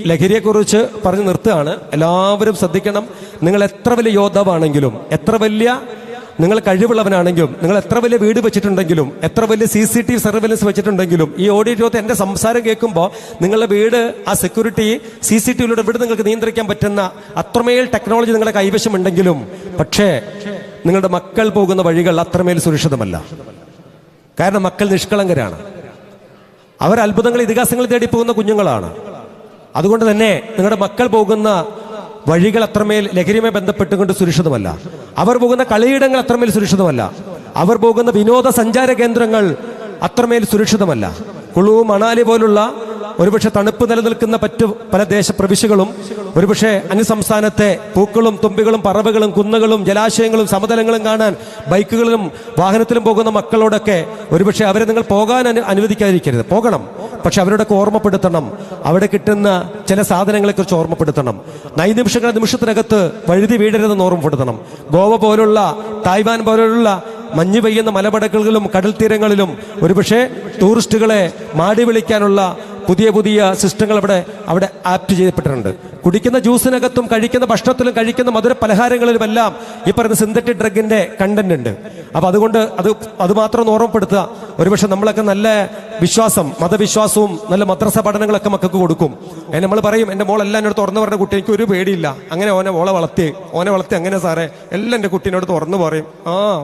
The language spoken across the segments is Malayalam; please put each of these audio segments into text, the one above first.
ലഹരിയെക്കുറിച്ച് പറഞ്ഞ് നിർത്തുകയാണ്. എല്ലാവരും ശ്രദ്ധിക്കണം. നിങ്ങൾ എത്ര വലിയ യോദ്ധാവാണെങ്കിലും, എത്ര വലിയ നിങ്ങൾ കഴിവുള്ളവനാണെങ്കിലും, നിങ്ങൾ എത്ര വലിയ വീട് വെച്ചിട്ടുണ്ടെങ്കിലും, എത്ര വലിയ CCTV സർവൈലൻസ് വെച്ചിട്ടുണ്ടെങ്കിലും, ഈ ഓഡിറ്റോറിയത്തിൽ എൻ്റെ സംസാരം കേൾക്കുമ്പോൾ നിങ്ങളുടെ വീട് ആ സെക്യൂരിറ്റി CCTVയിലൂടെ വീട് നിങ്ങൾക്ക് നിയന്ത്രിക്കാൻ പറ്റുന്ന അത്രമേൽ ടെക്നോളജി നിങ്ങളുടെ കൈവശമുണ്ടെങ്കിലും, പക്ഷേ നിങ്ങളുടെ മക്കൾ പോകുന്ന വഴികൾ അത്രമേൽ സുരക്ഷിതമല്ല. കാരണം മക്കൾ നിഷ്കളങ്കരാണ്. അവർ അത്ഭുതങ്ങൾ, ഇതിഹാസങ്ങൾ തേടി പോകുന്ന കുഞ്ഞുങ്ങളാണ്. അതുകൊണ്ട് തന്നെ നിങ്ങളുടെ മക്കൾ പോകുന്ന വഴികൾ അത്രമേൽ ലഹരിയുമായി ബന്ധപ്പെട്ടുകൊണ്ട് സുരക്ഷിതമല്ല. അവർ പോകുന്ന കളിയിടങ്ങൾ അത്രമേൽ സുരക്ഷിതമല്ല. അവർ പോകുന്ന വിനോദസഞ്ചാര കേന്ദ്രങ്ങൾ അത്രമേൽ സുരക്ഷിതമല്ല. കുളു, മണാലി പോലുള്ള ഒരുപക്ഷെ തണുപ്പ് നിലനിൽക്കുന്ന പല ദേശപ്രവിശ്യകളും, ഒരുപക്ഷെ അന്യസംസ്ഥാനത്തെ പൂക്കളും തുമ്പികളും പറവകളും കുന്നുകളും ജലാശയങ്ങളും സമതലങ്ങളും കാണാൻ ബൈക്കുകളിലും വാഹനത്തിലും പോകുന്ന മക്കളോടൊക്കെ ഒരുപക്ഷെ അവരെ നിങ്ങൾ പോകാൻ അനുവദിക്കാതിരിക്കരുത്. പോകണം, പക്ഷെ അവരോടൊക്കെ ഓർമ്മപ്പെടുത്തണം. അവിടെ കിട്ടുന്ന ചില സാധനങ്ങളെക്കുറിച്ച് ഓർമ്മപ്പെടുത്തണം. നിമിഷത്തിനകത്ത് വഴുതി വീഴരുതെന്ന് ഓർമ്മപ്പെടുത്തണം. ഗോവ പോലുള്ള, തായ്വാൻ പോലുള്ള മഞ്ഞ് പെയ്യുന്ന മലപടക്കുകളിലും കടൽ തീരങ്ങളിലും ഒരുപക്ഷെ ടൂറിസ്റ്റുകളെ മാടി വിളിക്കാനുള്ള പുതിയ പുതിയ സിസ്റ്റങ്ങൾ അവിടെ ആപ്റ്റ് ചെയ്യപ്പെട്ടിട്ടുണ്ട്. കുടിക്കുന്ന ജ്യൂസിനകത്തും കഴിക്കുന്ന ഭക്ഷണത്തിലും കഴിക്കുന്ന മധുര പലഹാരങ്ങളിലുമെല്ലാം ഈ പറയുന്ന സിന്തറ്റിക് ഡ്രഗിന്റെ കണ്ടന്റ് ഉണ്ട്. അപ്പൊ അതുകൊണ്ട് അത് മാത്രം ഒന്ന് ഓർമ്മപ്പെടുത്തുക. ഒരുപക്ഷെ നമ്മളൊക്കെ നല്ല വിശ്വാസം, മതവിശ്വാസവും നല്ല മദ്രസ പഠനങ്ങളൊക്കെ മക്കൾക്ക് കൊടുക്കും. നമ്മൾ പറയും, എൻ്റെ മോളെല്ലാം എന്നോട് തുറന്നു പറഞ്ഞ കുട്ടി, എനിക്ക് ഒരു പേടിയില്ല, അങ്ങനെ ഓനെ വളർത്തി അങ്ങനെ സാറേ എല്ലാം എൻ്റെ കുട്ടീനോട് തുറന്നു പറയും.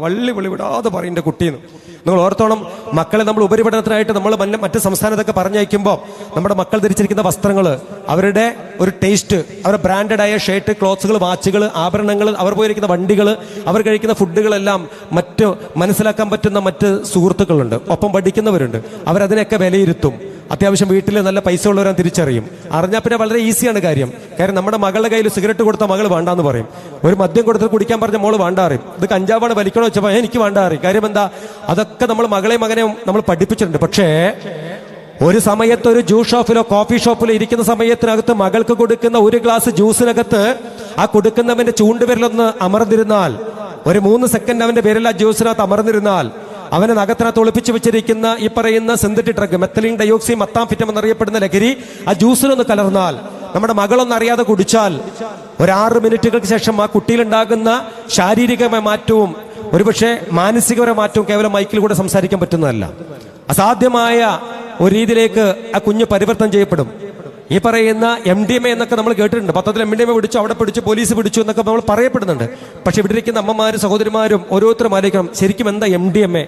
വള്ളി വിടാതെ പറയും എൻ്റെ കുട്ടീന്ന്. നിങ്ങൾ ഓർത്തോണം, മക്കളെ നമ്മൾ ഉപരിപഠനത്തിനായിട്ട് നമ്മൾ മറ്റ് സംസ്ഥാനത്തൊക്കെ പറഞ്ഞയക്കുമ്പോൾ നമ്മുടെ മക്കൾ ധരിച്ചിരിക്കുന്ന വസ്ത്രങ്ങൾ, അവരുടെ ഒരു ടേസ്റ്റ്, അവരുടെ ബ്രാൻഡഡായ ഷർട്ട്, ക്ലോത്ത്സുകൾ, വാച്ചുകൾ, ആഭരണങ്ങൾ, അവർ പോയിരിക്കുന്ന വണ്ടികൾ, അവർ കഴിക്കുന്ന ഫുഡുകളെല്ലാം മറ്റ് മനസ്സിലാക്കാൻ പറ്റുന്ന മറ്റ് സുഹൃത്തുക്കളുണ്ട്, ഒപ്പം പഠിക്കുന്നവരുണ്ട്. അവരതിനെയൊക്കെ വിലയിരുത്തും. അത്യാവശ്യം വീട്ടിൽ നല്ല പൈസ ഉള്ളവരാൻ തിരിച്ചറിയും. അറിഞ്ഞാൽ പിന്നെ വളരെ ഈസിയാണ് കാര്യം. കാരണം നമ്മുടെ മകളുടെ കയ്യിൽ സിഗരറ്റ് കൊടുത്ത മകൾ വേണ്ടാന്ന് പറയും. ഒരു മദ്യം കൊടുത്ത് കുടിക്കാൻ പറഞ്ഞ മോള് വേണ്ടാറിയും. ഇത് കഞ്ചാവാണ് വലിക്കണോ വെച്ചപ്പോൾ എനിക്ക് വേണ്ടാറിയും. കാര്യം എന്താ? അതൊക്കെ നമ്മൾ മകളെയും നമ്മൾ പഠിപ്പിച്ചിട്ടുണ്ട്. പക്ഷേ ഒരു സമയത്ത് ഒരു ജ്യൂസ് ഷോപ്പിലോ കോഫി ഷോപ്പിലോ ഇരിക്കുന്ന സമയത്തിനകത്ത് മകൾക്ക് കൊടുക്കുന്ന ഒരു ഗ്ലാസ് ജ്യൂസിനകത്ത് ആ കൊടുക്കുന്നവന്റെ ചൂണ്ടുവിരലൊന്ന് അമർന്നിരുന്നാൽ, ഒരു 3 സെക്കൻഡ് അവന്റെ വിരൽ ആ ജ്യൂസിനകത്ത് അമർന്നിരുന്നാൽ, അവനെ നഖത്തിനകത്ത് ഒളിപ്പിച്ചു വെച്ചിരിക്കുന്ന ഈ പറയുന്ന സിന്തറ്റിക് ഡ്രഗ് മെത്തലീൻ ഡയോക്സി മത്താംഫിറ്റം എന്നറിയപ്പെടുന്ന ലഹരി ആ ജ്യൂസിലൊന്ന് കലർന്നാൽ, നമ്മുടെ മകളൊന്നും അറിയാതെ കുടിച്ചാൽ, ഒരു 6 മിനിറ്റുകൾക്ക് ശേഷം ആ കുട്ടിയിലുണ്ടാകുന്ന ശാരീരികമായ മാറ്റവും ഒരുപക്ഷെ മാനസികപരമായ മാറ്റവും കേവലം മൈക്കിൽ കൂടെ സംസാരിക്കാൻ പറ്റുന്നതല്ല. അസാധ്യമായ ഒരു രീതിയിലേക്ക് ആ കുഞ്ഞ് പരിവർത്തനം ചെയ്യപ്പെടും. ഈ പറയുന്ന MDMA എന്നൊക്കെ നമ്മൾ കേട്ടിട്ടുണ്ട്. പത്രത്തിൽ MDMA പിടിച്ചു, അവിടെ പിടിച്ചു, പോലീസ് പിടിച്ചു എന്നൊക്കെ നമ്മൾ പറയപ്പെടുന്നുണ്ട്. പക്ഷെ ഇവിടെ ഇരിക്കുന്ന അമ്മമാരും സഹോദരിമാരും ഓരോരുത്തരും ആലോചിക്കണം, ശരിക്കും എന്താ MDMA?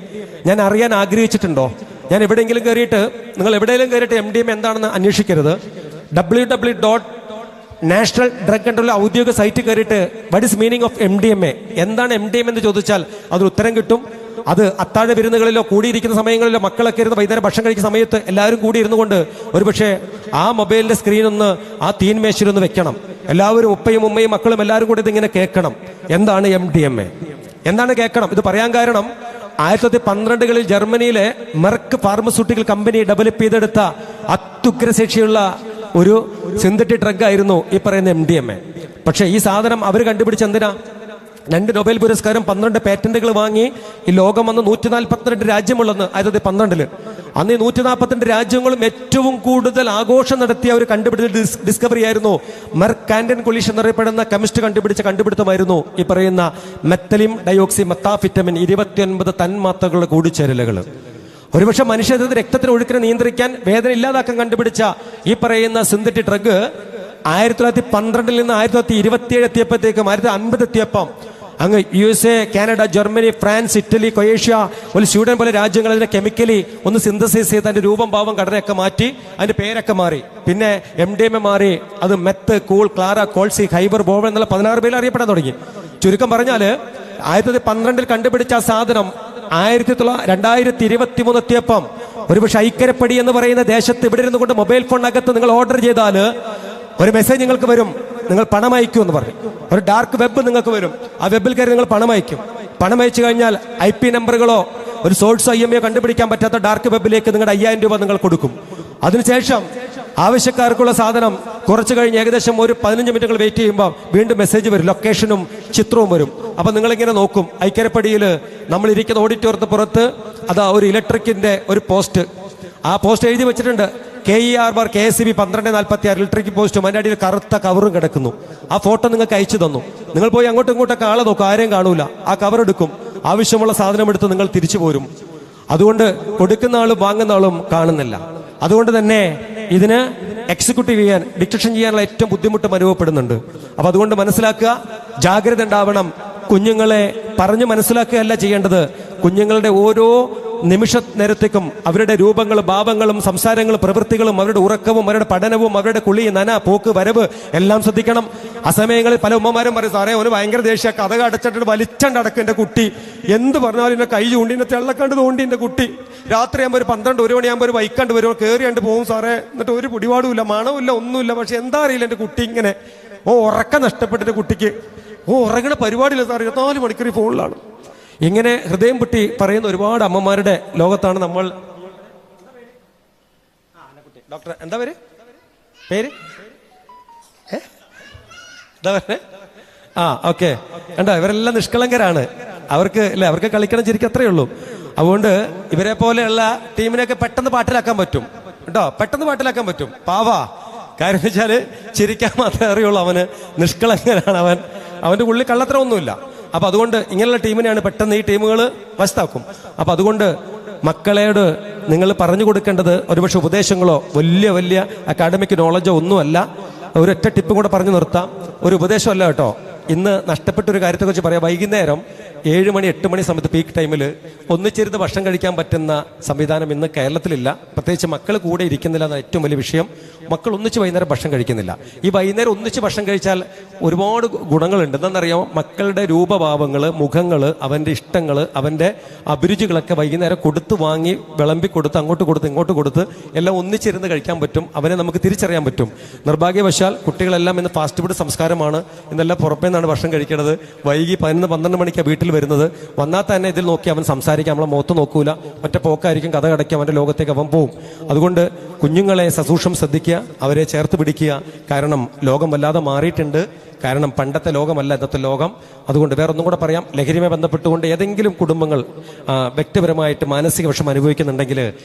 ഞാൻ അറിയാൻ ആഗ്രഹിച്ചിട്ടുണ്ടോ? ഞാൻ എവിടെയെങ്കിലും കയറിയിട്ട്, നിങ്ങൾ എവിടെയെങ്കിലും കയറിയിട്ട് MDMA എന്താണെന്ന് അന്വേഷിക്കരുത്. www.നാഷണൽ ഡ്രഗ് കൺട്രോൾ ഔദ്യോഗിക സൈറ്റ് കയറിയിട്ട് what is meaning of MDMA, എന്താണ് MDMA എന്ന് ചോദിച്ചാൽ അതിന് ഉത്തരം കിട്ടും. അത് അത്താഴ വിരുന്നുകളിലോ കൂടിയിരിക്കുന്ന സമയങ്ങളിലോ മക്കളൊക്കെ ഇരുന്ന് വൈകുന്നേരം ഭക്ഷണം കഴിക്കുന്ന സമയത്ത് എല്ലാവരും കൂടി ഇരുന്നു കൊണ്ട് ഒരുപക്ഷെ ആ മൊബൈലിന്റെ സ്ക്രീനൊന്ന് ആ തീൻമേശയിലൊന്ന് വെക്കണം. എല്ലാവരും ഉപ്പയും ഉമ്മയും മക്കളും എല്ലാവരും കൂടി ഇതിങ്ങനെ കേൾക്കണം. എന്താണ് MDMA? എന്താണ് കേൾക്കണം? ഇത് പറയാൻ കാരണം 1912 ജർമ്മനിയിലെ മെർക്ക് ഫാർമസ്യൂട്ടിക്കൽ കമ്പനി ഡെവലപ്പ് ചെയ്തെടുത്ത അത്യുഗ്രശേഷിയുള്ള ഒരു സിന്തറ്റിക് ഡ്രഗ് ആയിരുന്നു ഈ പറയുന്ന MDMA. പക്ഷെ ഈ സാധനം അവർ കണ്ടുപിടിച്ച എന്തിനാ? 2 നൊബേൽ പുരസ്കാരം, 12 പേറ്റന്റുകൾ വാങ്ങി ഈ ലോകം വന്ന് 142 രാജ്യമുള്ളെന്ന് 1912. അന്ന് ഈ 142 രാജ്യങ്ങളും ഏറ്റവും കൂടുതൽ ആഘോഷം നടത്തിയ ഒരു കണ്ടുപിടിച്ച ഡിസ്കവറി ആയിരുന്നു. മെർക്ക് ആൻഡൻ കൊളീഷൻ എന്നറിയപ്പെടുന്ന കെമിസ്റ്റ് കണ്ടുപിടിച്ച കണ്ടുപിടുത്തമായിരുന്നു ഈ പറയുന്ന മെത്തലിൻ ഡയോക്സി മെത്താംഫിറ്റമിൻ 29 തന്മാത്രകളുടെ കൂടിച്ചേരലുകൾ. ഒരുപക്ഷെ മനുഷ്യരുടെ രക്തത്തിന് ഒഴുക്കിനെ നിയന്ത്രിക്കാൻ, വേദന ഇല്ലാതാക്കാൻ കണ്ടുപിടിച്ച ഈ പറയുന്ന സിന്തറ്റിക് ഡ്രഗ് 1912 നിന്ന് 1927 എത്തിയപ്പോഴത്തേക്കും 1950 എത്തിയപ്പം അങ്ങ് USA, Canada, Germany, France, Italy, Croatia, Sweden പോലെ രാജ്യങ്ങൾ അതിനെ കെമിക്കലി ഒന്ന് സിന്തസൈസ് ചെയ്ത് അതിന്റെ രൂപം, ഭാവം, ഘടനയൊക്കെ മാറ്റി അതിന്റെ പേരൊക്കെ മാറി. പിന്നെ MDMA മാറി, അത് മെത്ത്, കൂൾ, ക്ലാര, കോൾസി, ഹൈബർ, ബോവൻ എന്നുള്ള 16 പേരിൽ അറിയപ്പെടാൻ തുടങ്ങി. ചുരുക്കം പറഞ്ഞാല് 1912 കണ്ടുപിടിച്ച ആ സാധനം 2023 എത്തിയപ്പം ഒരുപക്ഷെ ഐക്യരപ്പടി എന്ന് പറയുന്ന ദേശത്ത് ഇവിടെ ഇരുന്നു കൊണ്ട് മൊബൈൽ ഫോണിനകത്ത് നിങ്ങൾ ഓർഡർ ചെയ്താൽ ഒരു മെസ്സേജ് നിങ്ങൾക്ക് വരും, നിങ്ങൾ പണം അയക്കൂ എന്ന് പറഞ്ഞു. ഒരു ഡാർക്ക് വെബ് നിങ്ങൾക്ക് വരും. ആ വെബിൽ കയറി നിങ്ങൾ പണം അയക്കും. പണം അയച്ചു കഴിഞ്ഞാൽ IP നമ്പറുകളോ ഒരു സോഴ്സോ IMEയോ കണ്ടുപിടിക്കാൻ പറ്റാത്ത ഡാർക്ക് വെബിലേക്ക് നിങ്ങളുടെ 5000 രൂപ നിങ്ങൾ കൊടുക്കും. അതിനുശേഷം ആവശ്യക്കാർക്കുള്ള സാധനം കുറച്ച് കഴിഞ്ഞ് ഏകദേശം ഒരു 15 മിനിറ്റുകൾ വെയിറ്റ് ചെയ്യുമ്പോൾ വീണ്ടും മെസ്സേജ് വരും, ലൊക്കേഷനും ചിത്രവും വരും. അപ്പം നിങ്ങളിങ്ങനെ നോക്കും. ഐക്യരപ്പടിയിൽ നമ്മൾ ഇരിക്കുന്ന ഓഡിറ്റോറിയത്തിന് പുറത്ത് അതാ ഒരു ഇലക്ട്രിക്കിന്റെ ഒരു പോസ്റ്റ്, ആ പോസ്റ്റ് എഴുതി വെച്ചിട്ടുണ്ട്, KER/KSEB 1246 ഇലക്ട്രിക് പോസ്റ്റും അതിൻ്റെ അടിയിൽ കറുത്ത കവറും കിടക്കുന്നു. ആ ഫോട്ടോ നിങ്ങൾക്ക് അയച്ചു തന്നു. നിങ്ങൾ പോയി അങ്ങോട്ടും ഇങ്ങോട്ടൊക്കെ ആളെ നോക്കും, ആരെയും കാണൂല. ആ കവർ എടുക്കും, ആവശ്യമുള്ള സാധനം എടുത്ത് നിങ്ങൾ തിരിച്ചു പോരും. അതുകൊണ്ട് കൊടുക്കുന്ന ആളും വാങ്ങുന്ന ആളും കാണുന്നില്ല. അതുകൊണ്ട് തന്നെ ഇതിന് എക്സിക്യൂട്ടീവ് ചെയ്യാൻ, ഡിറ്റക്ഷൻ ചെയ്യാനുള്ള ഏറ്റവും ബുദ്ധിമുട്ടും അനുഭവപ്പെടുന്നുണ്ട്. അപ്പൊ അതുകൊണ്ട് മനസ്സിലാക്കുക, ജാഗ്രത ഉണ്ടാവണം. കുഞ്ഞുങ്ങളെ പറഞ്ഞു മനസ്സിലാക്കുകയല്ല ചെയ്യേണ്ടത്. കുഞ്ഞുങ്ങളുടെ ഓരോ നിമിഷ നേരത്തേക്കും അവരുടെ രൂപങ്ങളും ഭാവങ്ങളും സംസാരങ്ങളും പ്രവൃത്തികളും അവരുടെ ഉറക്കവും അവരുടെ പഠനവും അവരുടെ കുളി നന പോക്ക് വരവ് എല്ലാം ശ്രദ്ധിക്കണം. അസമയങ്ങളിൽ പല ഉമ്മമാരും പറയും, സാറേ ഒരു ഭയങ്കര ദേഷ്യ, കഥ അടച്ചിട്ട് വലിച്ചണ്ടടക്കും എൻ്റെ കുട്ടി, എന്ത് പറഞ്ഞാലും എന്നെ കൈ ചൂണ്ടി എന്നെ തെള്ളക്കണ്ട് തോണ്ടി എൻ്റെ കുട്ടി. രാത്രി ആകുമ്പോൾ ഒരു 12-1 മണിയാകുമ്പോൾ ഒരു വൈക്കണ്ട് വരും, കയറിയാണ്ട് പോകും സാറേ, എന്നിട്ട് ഒരു പിടിപാടുമില്ല, മണമില്ല, ഒന്നുമില്ല. പക്ഷെ എന്താ അറിയില്ല, എൻ്റെ കുട്ടി ഇങ്ങനെ ഉറക്കം നഷ്ടപ്പെട്ടിട്ട് കുട്ടിക്ക് ഉറങ്ങണ പരിപാടിയില്ല സാർ, 24 മണിക്കൂർ ഫോണിലാണ്. ഇങ്ങനെ ഹൃദയം പൊട്ടി പറയുന്ന ഒരുപാട് അമ്മമാരുടെ ലോകത്താണ് നമ്മൾ. ഡോക്ടർ എന്താ പേര് എന്താ പേര്? ഓക്കെ. കണ്ടോ, ഇവരെല്ലാം നിഷ്കളങ്കരാണ്. അവർക്ക് കളിക്കണം, ചിരിക്കും, അത്രയേ ഉള്ളൂ. അതുകൊണ്ട് ഇവരെ പോലെയുള്ള ടീമിനെയൊക്കെ പെട്ടെന്ന് പാട്ടിലാക്കാൻ പറ്റും കേട്ടോ, പെട്ടെന്ന് പാട്ടിലാക്കാൻ പറ്റും. പാവാ, കാര്യം വെച്ചാല് ചിരിക്കാൻ മാത്രമേ അറിയുള്ളൂ. അവന് നിഷ്കളങ്കനാണ്, അവന്റെ ഉള്ളിൽ കള്ളത്തരമൊന്നുമില്ല. അപ്പൊ അതുകൊണ്ട് ഇങ്ങനെയുള്ള ടീമിനെയാണ് പെട്ടെന്ന് ഈ ടീമുകൾ വശത്താക്കും. അപ്പൊ അതുകൊണ്ട് മക്കളോട് നിങ്ങൾ പറഞ്ഞു കൊടുക്കേണ്ടത് ഒരുപക്ഷെ ഉപദേശങ്ങളോ വലിയ വലിയ അക്കാഡമിക് നോളജോ ഒന്നുമല്ല. ഒരൊറ്റ ടിപ്പും കൂടെ പറഞ്ഞു നിർത്താം. ഒരു ഉപദേശമല്ല കേട്ടോ. ഇന്ന് നഷ്ടപ്പെട്ടൊരു കാര്യത്തെക്കുറിച്ച് പറയാം. വൈകുന്നേരം 7 മണി 8 മണി സമയത്ത് പീക്ക് ടൈമിൽ ഒന്നിച്ചിരുന്ന് ഭക്ഷണം കഴിക്കാൻ പറ്റുന്ന സംവിധാനം ഇന്ന് കേരളത്തിലില്ല. പ്രത്യേകിച്ച് മക്കൾ കൂടെ ഇരിക്കുന്നില്ല എന്ന ഏറ്റവും വലിയ വിഷയം. മക്കൾ ഒന്നിച്ച് വൈകുന്നേരം ഭക്ഷണം കഴിക്കുന്നില്ല. ഈ വൈകുന്നേരം ഒന്നിച്ച് ഭക്ഷണം കഴിച്ചാൽ ഒരുപാട് ഗുണങ്ങളുണ്ട്. എന്താണെന്നറിയാമോ? മക്കളുടെ രൂപഭാവങ്ങൾ, മുഖങ്ങൾ, അവൻ്റെ ഇഷ്ടങ്ങൾ, അവൻ്റെ അഭിരുചികളൊക്കെ വൈകുന്നേരം കൊടുത്ത് വാങ്ങി വിളമ്പി കൊടുത്ത് അങ്ങോട്ട് കൊടുത്ത് ഇങ്ങോട്ട് കൊടുത്ത് എല്ലാം ഒന്നിച്ചിരുന്ന് കഴിക്കാൻ പറ്റും. അവനെ നമുക്ക് തിരിച്ചറിയാൻ പറ്റും. നിർഭാഗ്യവശാൽ കുട്ടികളെല്ലാം ഇന്ന് ഫാസ്റ്റ് ഫുഡ് സംസ്കാരമാണ്. ഇന്നെല്ലാം പുറമേ നിന്നാണ് ഭക്ഷണം കഴിക്കുന്നത്. വൈകി 11-12 മണിക്കാണ് വീട്ടിൽ വരുന്നത്. വന്നാൽ തന്നെ ഇതിൽ നോക്കി അവൻ സംസാരിക്കാം, നമ്മളെ മുഖത്ത് നോക്കൂല, ഒറ്റ പോക്കായിരിക്കും, കഥ കടയ്ക്കും, അവൻ്റെ ലോകത്തേക്ക് അവൻ പോവും. അതുകൊണ്ട് കുഞ്ഞുങ്ങളെ സസൂക്ഷം ശ്രദ്ധിക്കുക, അവരെ ചേർത്ത് പിടിക്കുക. കാരണം ലോകം വല്ലാതെ മാറിയിട്ടുണ്ട്. കാരണം പണ്ടത്തെ ലോകമല്ല ഇന്നത്തെ ലോകം. അതുകൊണ്ട് വേറൊന്നും കൂടെ പറയാം. ലഹരിയുമായി ബന്ധപ്പെട്ടുകൊണ്ട് ഏതെങ്കിലും കുടുംബങ്ങൾ വ്യക്തിപരമായിട്ട് മാനസിക വിഷമം അനുഭവിക്കുന്നുണ്ടെങ്കിൽ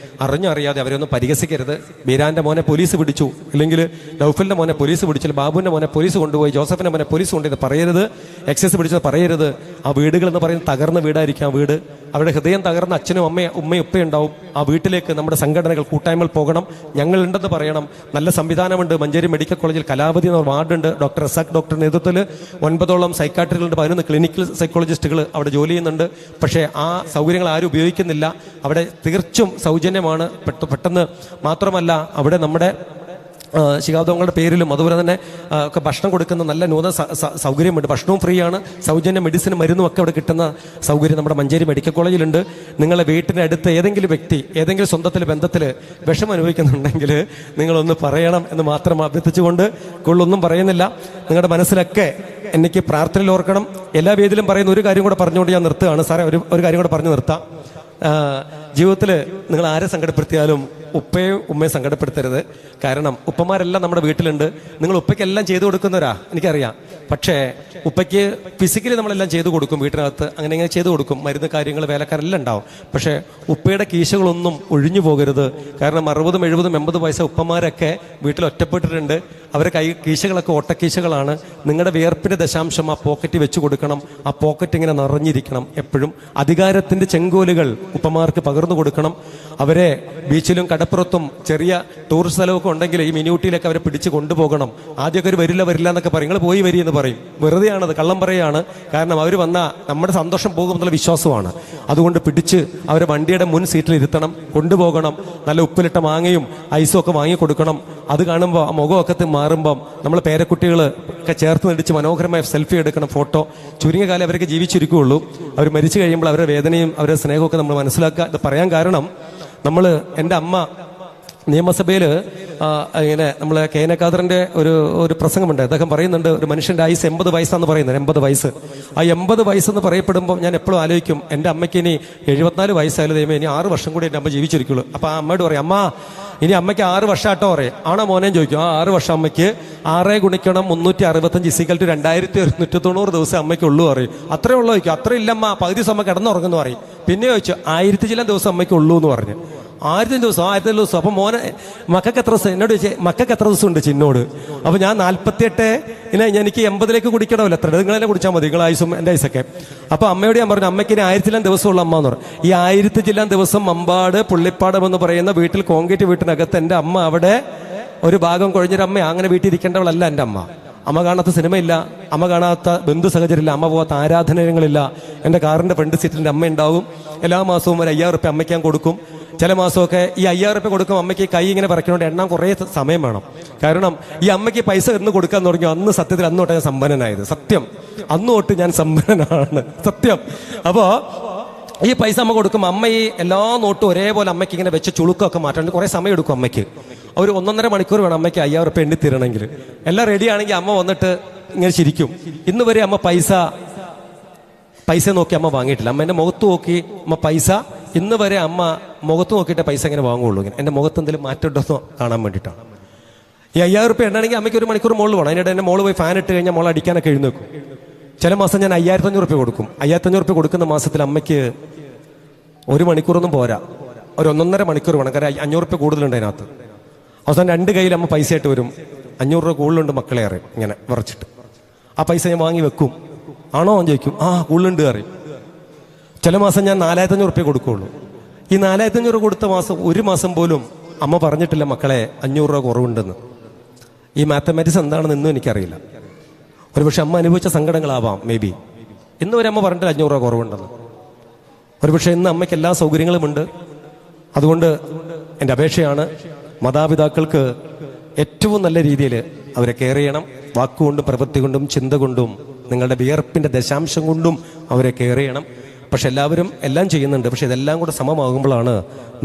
അറിഞ്ഞോ അറിയാതെ അവരൊന്നും പരിഹസിക്കരുത്. ബീരാന്റെ മോനെ പോലീസ് പിടിച്ചു, അല്ലെങ്കിൽ നൗഫലിന്റെ മോനെ പോലീസ് പിടിച്ചു, ബാബുവിന്റെ മോനെ പോലീസ് കൊണ്ടുപോയി, ജോസഫിന്റെ മോനെ പോലീസ് കൊണ്ടുപോയി പറയരുത്. എക്സൈസ് പിടിച്ചത് പറയരുത്. ആ വീടുകൾ എന്ന് പറയുന്നത് തകർന്ന വീടായിരിക്കും. ആ വീട്, അവരുടെ ഹൃദയം തകർന്ന അച്ഛനും ഉമ്മയും ഉപ്പയുണ്ടാവും. ആ വീട്ടിലേക്ക് നമ്മുടെ സംഘടനകൾ, കൂട്ടായ്മകൾ പോകണം. ഞങ്ങളുണ്ടെന്ന് പറയണം. നല്ല സംവിധാനമുണ്ട്. മഞ്ചേരി മെഡിക്കൽ കോളേജിൽ കലാപതി എന്ന വാർഡുണ്ട്. ഡോക്ടർ റസാഖ് ഡോക്ടർ നേതൃത്വത്തിൽ 9ഓളം സൈക്കാട്രികളുണ്ട്, 11 ക്ലിനിക്കൽ സൈക്കോളജിസ്റ്റുകൾ അവിടെ ജോലി ചെയ്യുന്നുണ്ട്. പക്ഷേ ആ സൗകര്യങ്ങൾ ആരും ഉപയോഗിക്കുന്നില്ല. അവിടെ തീർച്ചും സൗജന്യമാണ്. പെട്ടെന്ന് മാത്രമല്ല അവിടെ നമ്മുടെ ശിഖാബ്ദങ്ങളുടെ പേരിലും അതുപോലെ തന്നെ ഒക്കെ ഭക്ഷണം കൊടുക്കുന്ന നല്ല നൂതന സൗകര്യമുണ്ട്. ഭക്ഷണവും ഫ്രീ ആണ്. സൗജന്യ മെഡിസിനും മരുന്നും ഒക്കെ അവിടെ കിട്ടുന്ന സൗകര്യം നമ്മുടെ മഞ്ചേരി മെഡിക്കൽ കോളേജിലുണ്ട്. നിങ്ങളെ വീട്ടിൻ്റെ അടുത്ത് ഏതെങ്കിലും വ്യക്തി ഏതെങ്കിലും സ്വന്തത്തിൽ ബന്ധത്തിൽ വിഷമം അനുഭവിക്കുന്നുണ്ടെങ്കിൽ നിങ്ങളൊന്ന് പറയണം എന്ന് മാത്രം അഭ്യർത്ഥിച്ചുകൊണ്ട് കൂടുതലൊന്നും പറയുന്നില്ല. നിങ്ങളുടെ മനസ്സിലൊക്കെ എനിക്ക് പ്രാർത്ഥനയിൽ ഓർക്കണം. എല്ലാ വേദിയിലും പറയുന്ന ഒരു കാര്യം കൂടെ പറഞ്ഞുകൊണ്ട് ഞാൻ നിർത്തുകയാണ്. സാറേ, ഒരു കാര്യം കൂടെ പറഞ്ഞു നിർത്താം. ജീവിതത്തിൽ നിങ്ങൾ ആരെ സങ്കടപ്പെടുത്തിയാലും ഉപ്പയും ഉമ്മയും സങ്കടപ്പെടുത്തരുത്. കാരണം ഉപ്പമാരെല്ലാം നമ്മുടെ വീട്ടിലുണ്ട്. നിങ്ങൾ ഉപ്പയ്ക്കെല്ലാം ചെയ്തു കൊടുക്കുന്നവരാ, എനിക്കറിയാം. പക്ഷേ ഉപ്പയ്ക്ക് ഫിസിക്കലി നമ്മളെല്ലാം ചെയ്തു കൊടുക്കും, വീട്ടിനകത്ത് അങ്ങനെ ഇങ്ങനെ ചെയ്തു കൊടുക്കും. മരുന്ന് കാര്യങ്ങൾ, വേലക്കാരെല്ലാം ഉണ്ടാവും. പക്ഷേ ഉപ്പയുടെ കീശകളൊന്നും ഒഴിഞ്ഞു പോകരുത്. കാരണം 60, 70, 80 വയസ്സ ഉപ്പമാരൊക്കെ വീട്ടിൽ ഒറ്റപ്പെട്ടിട്ടുണ്ട്. അവരെ കീശകളൊക്കെ ഓട്ടക്കീശകളാണ്. നിങ്ങളുടെ വിയർപ്പിന്റെ ദശാംശം ആ പോക്കറ്റ് വെച്ച് കൊടുക്കണം. ആ പോക്കറ്റ് ഇങ്ങനെ നിറഞ്ഞിരിക്കണം എപ്പോഴും. അധികാരത്തിന്റെ ചെങ്കോലുകൾ ഉപ്പമാർക്ക് പകർന്നു കൊടുക്കണം. അവരെ ബീച്ചിലും കടപ്പുറത്തും ചെറിയ ടൂറിസ്റ്റ് സ്ഥലമൊക്കെ ഉണ്ടെങ്കിൽ ഈ മിനിയൂട്ടിയിലൊക്കെ അവരെ പിടിച്ച് കൊണ്ടുപോകണം. ആദ്യമൊക്കെ ഒരു വരില്ല എന്നൊക്കെ പറയും. നിങ്ങൾ പോയി വരി എന്ന് പറയും. വെറുതെയാണത്, കള്ളം പറയുകയാണ്. കാരണം അവർ വന്നാൽ നമ്മുടെ സന്തോഷം പോകുമെന്നുള്ള വിശ്വാസമാണ്. അതുകൊണ്ട് പിടിച്ച് അവരെ വണ്ടിയുടെ മുൻ സീറ്റിൽ ഇരുത്തണം, കൊണ്ടുപോകണം. നല്ല ഉപ്പിലിട്ട മാങ്ങയും ഐസും ഒക്കെ വാങ്ങിക്കൊടുക്കണം. അത് കാണുമ്പോൾ ആ മുഖമൊക്കെ മാറുമ്പം നമ്മൾ പേരക്കുട്ടികൾ ഒക്കെ ചേർത്ത് നടിച്ച് മനോഹരമായ സെൽഫി എടുക്കണം, ഫോട്ടോ. ചുരുങ്ങിയ കാലം അവരൊക്കെ ജീവിച്ചിരിക്കുകയുള്ളൂ. അവർ മരിച്ചു കഴിയുമ്പോൾ അവരുടെ വേദനയും അവരുടെ സ്നേഹമൊക്കെ നമ്മൾ മനസ്സിലാക്കുക. ഇത് പറയാൻ കാരണം, എൻ്റെ അമ്മ നിയമസഭയിൽ ഇങ്ങനെ നമ്മൾ KN ഖാദറിന്റെ ഒരു പ്രസംഗമുണ്ട്. അദ്ദേഹം പറയുന്നുണ്ട്, ഒരു മനുഷ്യന്റെ ആയുസ് 80 വയസ്സാന്ന് പറയുന്നത്. 80 വയസ്സ്. ആ 80 വയസ്സെന്ന് പറയപ്പെടുമ്പോൾ ഞാൻ എപ്പോഴും ആലോചിക്കും, എൻ്റെ അമ്മയ്ക്ക് ഇനി 74 വയസ്സായാലും ദൈവമേ ഇനി 6 വർഷം കൂടി എൻ്റെ അമ്മ ജീവിച്ചിരിക്കുള്ളൂ. അപ്പൊ ആ അമ്മയോട് പറയും, അമ്മ ഇനി അമ്മയ്ക്ക് 6 വർഷമാട്ടോ പറയും. ആണോ മോനേന്ന് ചോദിക്കും. 6 വർഷം അമ്മയ്ക്ക് 6 ഗുണിക്കണം 365 = 2190 ദിവസം അമ്മയ്ക്കുള്ളൂ പറയും. അത്രേ ഉള്ളൂ ചോദിക്കും. അത്ര ഇല്ലമ്മ, പകുതി സമയം കിടന്നുറങ്ങുന്നു പറയും. പിന്നെ ചോദിച്ചു 1000 ചില ദിവസം അമ്മയ്ക്ക് ഉള്ളൂ എന്ന് പറഞ്ഞു. 1000 ദിവസം. അപ്പം മോനെ മക്കൾക്ക് എത്ര ദിവസം എന്നോട് ചോദിച്ചേ, മക്കൾക്ക് എത്ര ദിവസം ഉണ്ട് ചിന്നോട്? അപ്പോൾ ഞാൻ 48 എനിക്ക് 80 കുടിക്കണമല്ലോ, എത്ര നിങ്ങൾ തന്നെ കുടിച്ചാൽ മതി, നിങ്ങൾ ആയുസും എൻ്റെ ആയുസൊക്കെ. അപ്പോൾ അമ്മയോട് ഞാൻ പറഞ്ഞു, അമ്മയ്ക്ക് ഇനി 1000 ദിവസമുള്ള അമ്മ എന്ന് പറഞ്ഞു. ഈ 1000 ദിവസം മമ്പാട് പുള്ളിപ്പാടം എന്ന് പറയുന്ന വീട്ടിൽ, കോൺക്രീറ്റ് വീട്ടിനകത്ത് എൻ്റെ അമ്മ അവിടെ ഒരു ഭാഗം കുഴഞ്ഞൊരമ്മ, അങ്ങനെ വീട്ടിൽ ഇരിക്കേണ്ടവളല്ല എൻ്റെ അമ്മ. അമ്മ കാണാത്ത സിനിമയില്ല, അമ്മ കാണാത്ത ബന്ധു സഹചര്യമില്ല, അമ്മ പോകാത്ത ആരാധനകളില്ല. എൻ്റെ കാറിൻ്റെ ഫ്രണ്ട് സീറ്റിൽ അമ്മ ഉണ്ടാവും. എല്ലാ മാസവും ഒരു 5000 റുപ്യ അമ്മയ്ക്ക് ഞാൻ കൊടുക്കും. ചില മാസമൊക്കെ ഈ 5000 റുപ്യ കൊടുക്കും, അമ്മയ്ക്ക് കൈ ഇങ്ങനെ പറയ്ക്കുന്നതുകൊണ്ട് എണ്ണാൻ കുറേ സമയം വേണം. കാരണം ഈ അമ്മയ്ക്ക് പൈസ എന്ന് കൊടുക്കാൻ തുടങ്ങി അന്ന് സത്യത്തിൽ അന്ന് തൊട്ട് ഞാൻ സമ്പന്നനായത്. സത്യം, അന്ന് തൊട്ട് ഞാൻ സമ്പന്നനാണ്, സത്യം. അപ്പോൾ ഈ പൈസ അമ്മ കൊടുക്കും. അമ്മ ഈ എല്ലാ നോട്ടും ഒരേപോലെ അമ്മയ്ക്ക് ഇങ്ങനെ വെച്ച് ചുളുക്കൊക്കെ മാറ്റാൻ കുറേ സമയം എടുക്കും അമ്മയ്ക്ക്. ഒരു 1.5 മണിക്കൂർ വേണം അമ്മയ്ക്ക് 5000 റുപ്യ എണ്ണി തരണമെങ്കിൽ. എല്ലാം റെഡി ആണെങ്കിൽ അമ്മ വന്നിട്ട് ഇങ്ങനെ ചിരിക്കും. ഇന്ന് വരെ അമ്മ പൈസ നോക്കി അമ്മ വാങ്ങിയിട്ടില്ല. അമ്മ എൻ്റെ മുഖത്ത് നോക്കി അമ്മ പൈസ, ഇന്ന് വരെ അമ്മ മുഖത്ത് നോക്കിയിട്ട് പൈസ ഇങ്ങനെ വാങ്ങുള്ളൂ. ഇങ്ങനെ എൻ്റെ മുഖത്ത് എന്തെങ്കിലും മാറ്റം ഉണ്ടോ കാണാൻ വേണ്ടിയിട്ടാണ്. ഈ 5000 റുപ്യ എണ്ണാണെങ്കിൽ അമ്മയ്ക്ക് 1 മണിക്കൂർ മോളിൽ വേണം. അതിനിടെ എൻ്റെ മോള് പോയി ഫാൻ ഇട്ട് കഴിഞ്ഞാൽ മോൾ അടിക്കാനൊക്കെ എഴുന്നേക്കും. ചില മാസം ഞാൻ 5500 റുപ്യ കൊടുക്കും. 5500 റുപ്യ കൊടുക്കുന്ന മാസത്തിൽ അമ്മയ്ക്ക് 1 മണിക്കൂറൊന്നും പോരാ, ഒരു 1.5 മണിക്കൂർ വേണം. കാരണം 500 റുപ്യ കൂടുതലുണ്ട് അതിനകത്ത്. അവസാനം 2 കയ്യിൽ അമ്മ പൈസ ആയിട്ട് വരും. 500 രൂപ കൂടുതലുണ്ട് മക്കളെ അറിയും, ഇങ്ങനെ വിറച്ചിട്ട്. ആ പൈസ ഞാൻ വാങ്ങി വെക്കും. ആണോ എന്ന് ചോദിക്കും. ആ കൂടുതലുണ്ട് അറിയും. ചില മാസം ഞാൻ 4500 റുപ്യ കൊടുക്കുകയുള്ളൂ. ഈ 4500 കൊടുത്ത മാസം ഒരു മാസം പോലും അമ്മ പറഞ്ഞിട്ടില്ല മക്കളെ 500 രൂപ കുറവുണ്ടെന്ന്. ഈ മാത്തമാറ്റിക്സ് എന്താണെന്ന് ഇന്നും എനിക്കറിയില്ല. ഒരുപക്ഷെ അമ്മ അനുഭവിച്ച സങ്കടങ്ങളാവാം, മേ ബി. ഇന്ന് വരെ അമ്മ പറഞ്ഞിട്ടില്ല 500 രൂപ കുറവുണ്ടെന്ന്. ഒരുപക്ഷെ ഇന്ന് അമ്മയ്ക്ക് എല്ലാ സൗകര്യങ്ങളുമുണ്ട്. അതുകൊണ്ട് എൻ്റെ അപേക്ഷയാണ്, മാതാപിതാക്കൾക്ക് ഏറ്റവും നല്ല രീതിയിൽ അവരെ കെയർ ചെയ്യണം. വാക്കുകൊണ്ടും പ്രവൃത്തി കൊണ്ടും ചിന്ത കൊണ്ടും നിങ്ങളുടെ വിയർപ്പിൻ്റെ ദശാംശം കൊണ്ടും അവരെ കെയർ ചെയ്യണം. പക്ഷെ എല്ലാവരും എല്ലാം ചെയ്യുന്നുണ്ട്. പക്ഷെ ഇതെല്ലാം കൂടെ സമമാകുമ്പോഴാണ്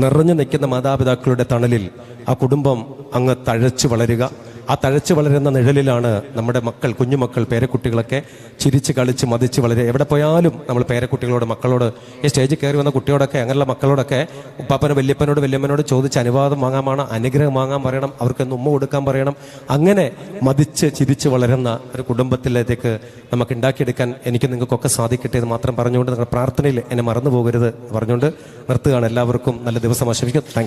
നിറഞ്ഞു നിൽക്കുന്ന മാതാപിതാക്കളുടെ തണലിൽ ആ കുടുംബം അങ്ങ് തഴച്ചു വളരുക. ആ തഴച്ചു വളരുന്ന നിഴലിലാണ് നമ്മുടെ മക്കൾ, കുഞ്ഞുമക്കൾ, പേരക്കുട്ടികളൊക്കെ ചിരിച്ച് കളിച്ച് മതിച്ച് വളരെ എവിടെ പോയാലും നമ്മൾ പേരക്കുട്ടികളോട്, മക്കളോട്, ഈ സ്റ്റേജിൽ കയറി വന്ന കുട്ടിയോടൊക്കെ, അങ്ങനെയുള്ള മക്കളോടൊക്കെ ഉപ്പാപ്പനോട്, വല്യപ്പനോട് ചോദിച്ച് അനുവാദം വാങ്ങാൻ, അനുഗ്രഹം വാങ്ങാൻ പറയണം. അവർക്കൊന്ന് ഉമ്മ കൊടുക്കാൻ പറയണം. അങ്ങനെ മതിച്ച് ചിരിച്ച് വളരുന്ന ഒരു കുടുംബത്തിലേക്ക് നമുക്ക് ഉണ്ടാക്കിയെടുക്കാൻ എനിക്ക് നിങ്ങൾക്കൊക്കെ സാധിക്കട്ടെ എന്ന് മാത്രം പറഞ്ഞുകൊണ്ട്, നിങ്ങളുടെ പ്രാർത്ഥനയിൽ എന്നെ മറന്നു പോകരുത് പറഞ്ഞുകൊണ്ട് നിർത്തുകയാണ്. എല്ലാവർക്കും നല്ല ദിവസം ആശംസിക്കുന്നു. Thank you.